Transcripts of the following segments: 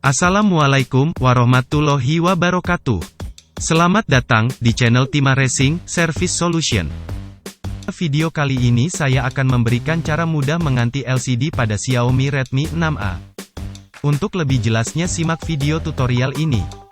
Assalamualaikum warahmatullahi wabarakatuh. Selamat datang di channel Timah Racing Service Solution. Video kali ini saya akan memberikan cara mudah mengganti LCD pada Xiaomi Redmi 6A. Untuk lebih jelasnya simak video tutorial ini.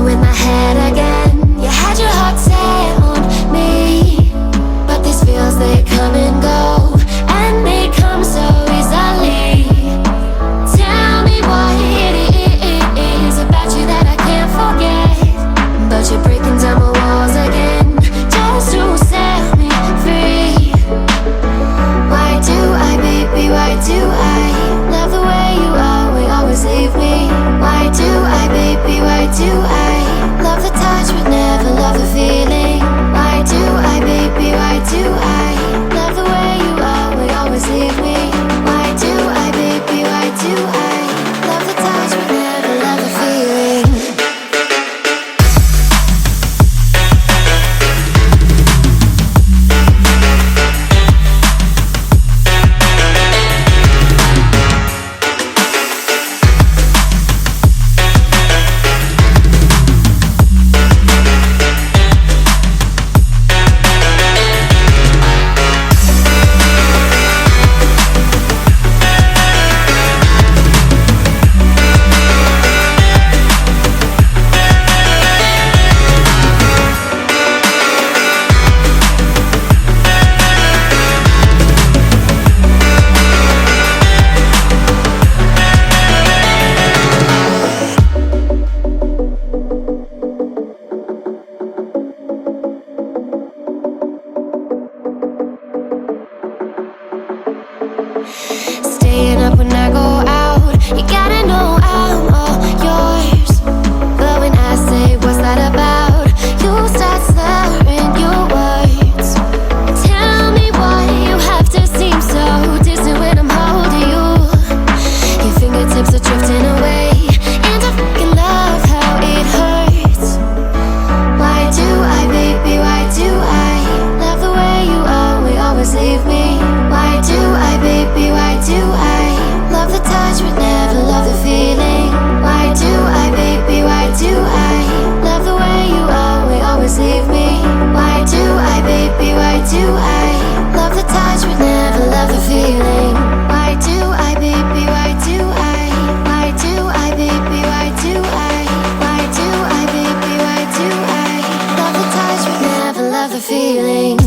messing with my head again. You had your heart set on me, but these feels, they come and go, and they come so easily. Tell me what it is about you that I can't forget, but you're breaking down my walls again, just to set me free. Why do I, baby, why do I love the way you always leave me? Why do I, baby, why do I love the touch but never love the feeling? Why do I, baby, why do I love the way you always leave me? Why do I, baby, why do I love the touch but never love the feeling? Staying up when I go out, you gotta know I'm all yours. But when I say what's that about, you start slurring your words. Tell me why you have to seem so distant when I'm holding you. Your fingertips are drifting away, and I fucking love how it hurts. Why do I, baby, why do I love the way you always leave me? Why do I, baby, why do I love the touch but never love the feeling? Why do I, baby, why do I love the way you always leave me? Why do I, baby, why do I love the touch but never love the feeling? Why do I, baby, why do I? Why do I, baby, why do I? Why do I, baby, why do I love the touch but never love the feeling?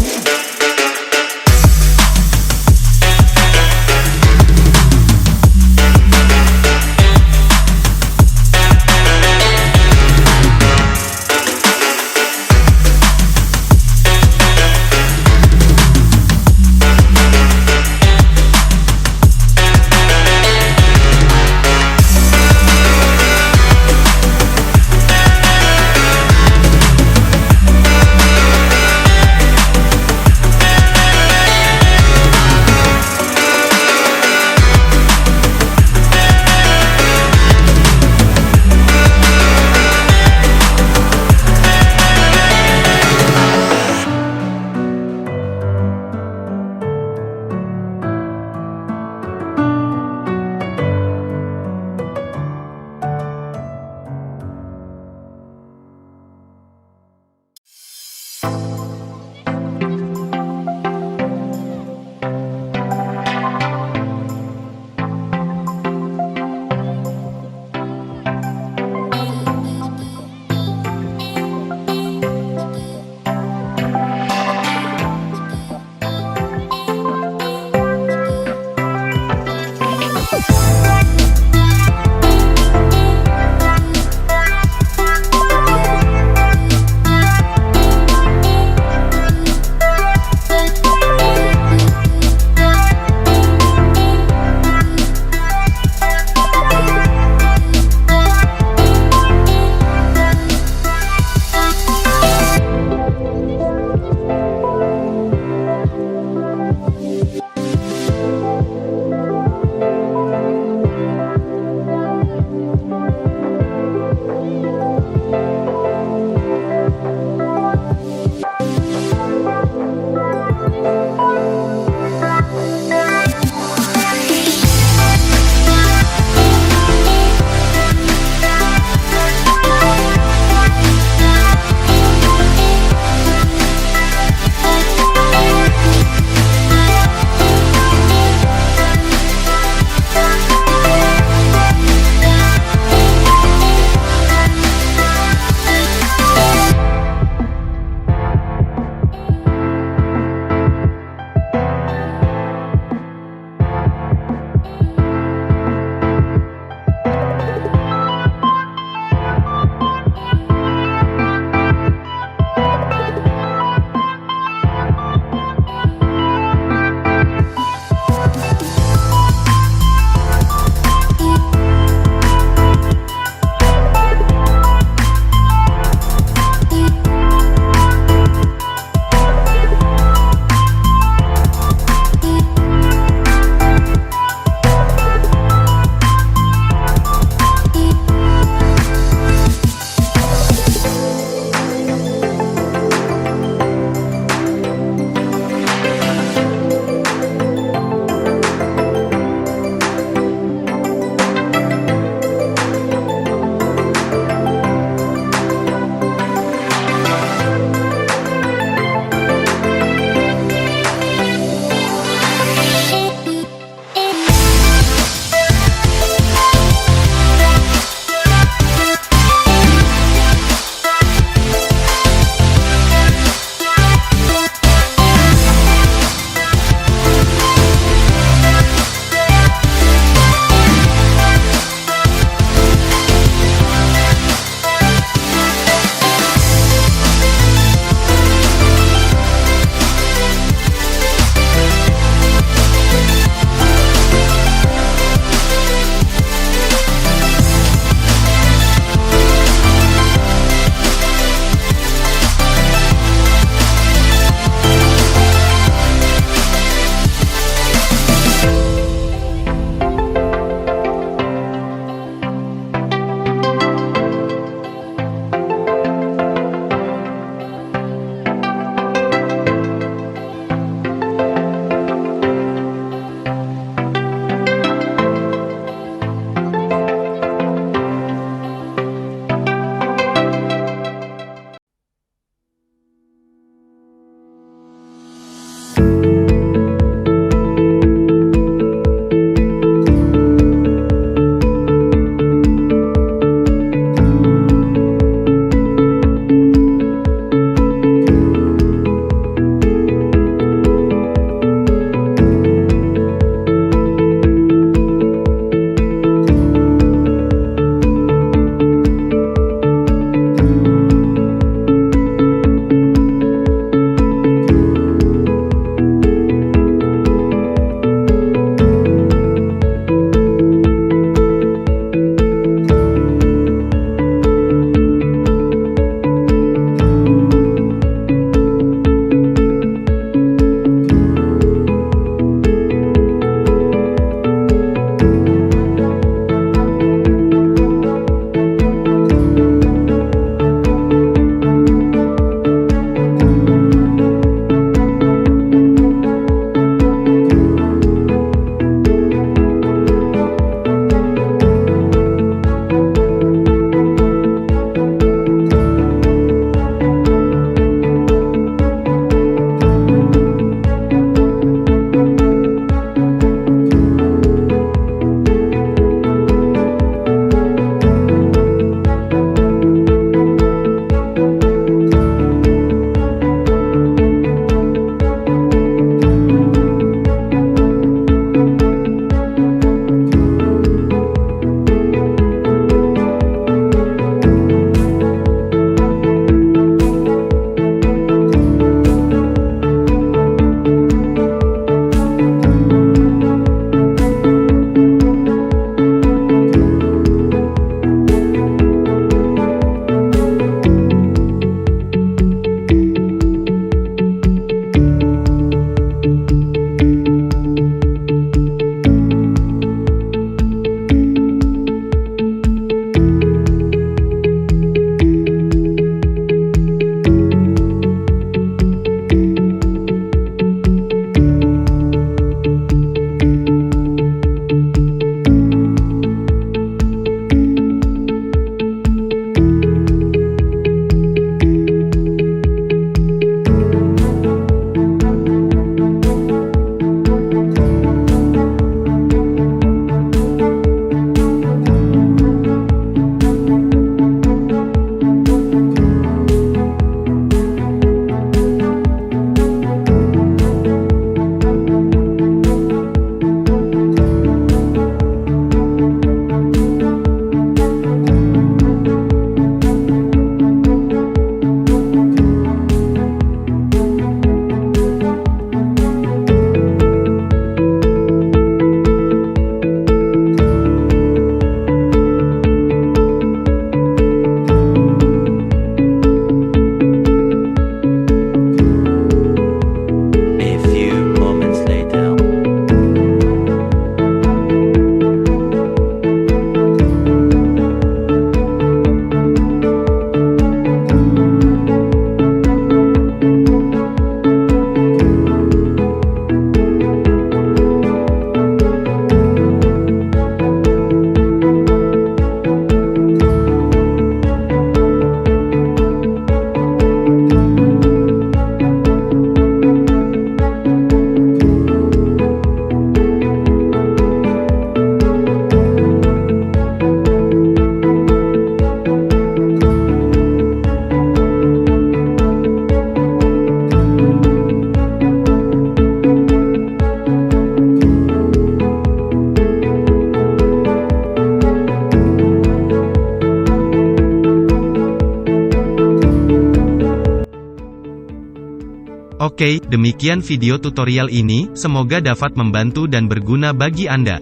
Oke, demikian video tutorial ini, semoga dapat membantu dan berguna bagi Anda.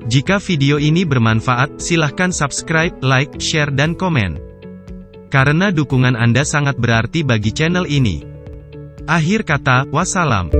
Jika video ini bermanfaat, silahkan subscribe, like, share dan komen. Karena dukungan Anda sangat berarti bagi channel ini. Akhir kata, wassalam.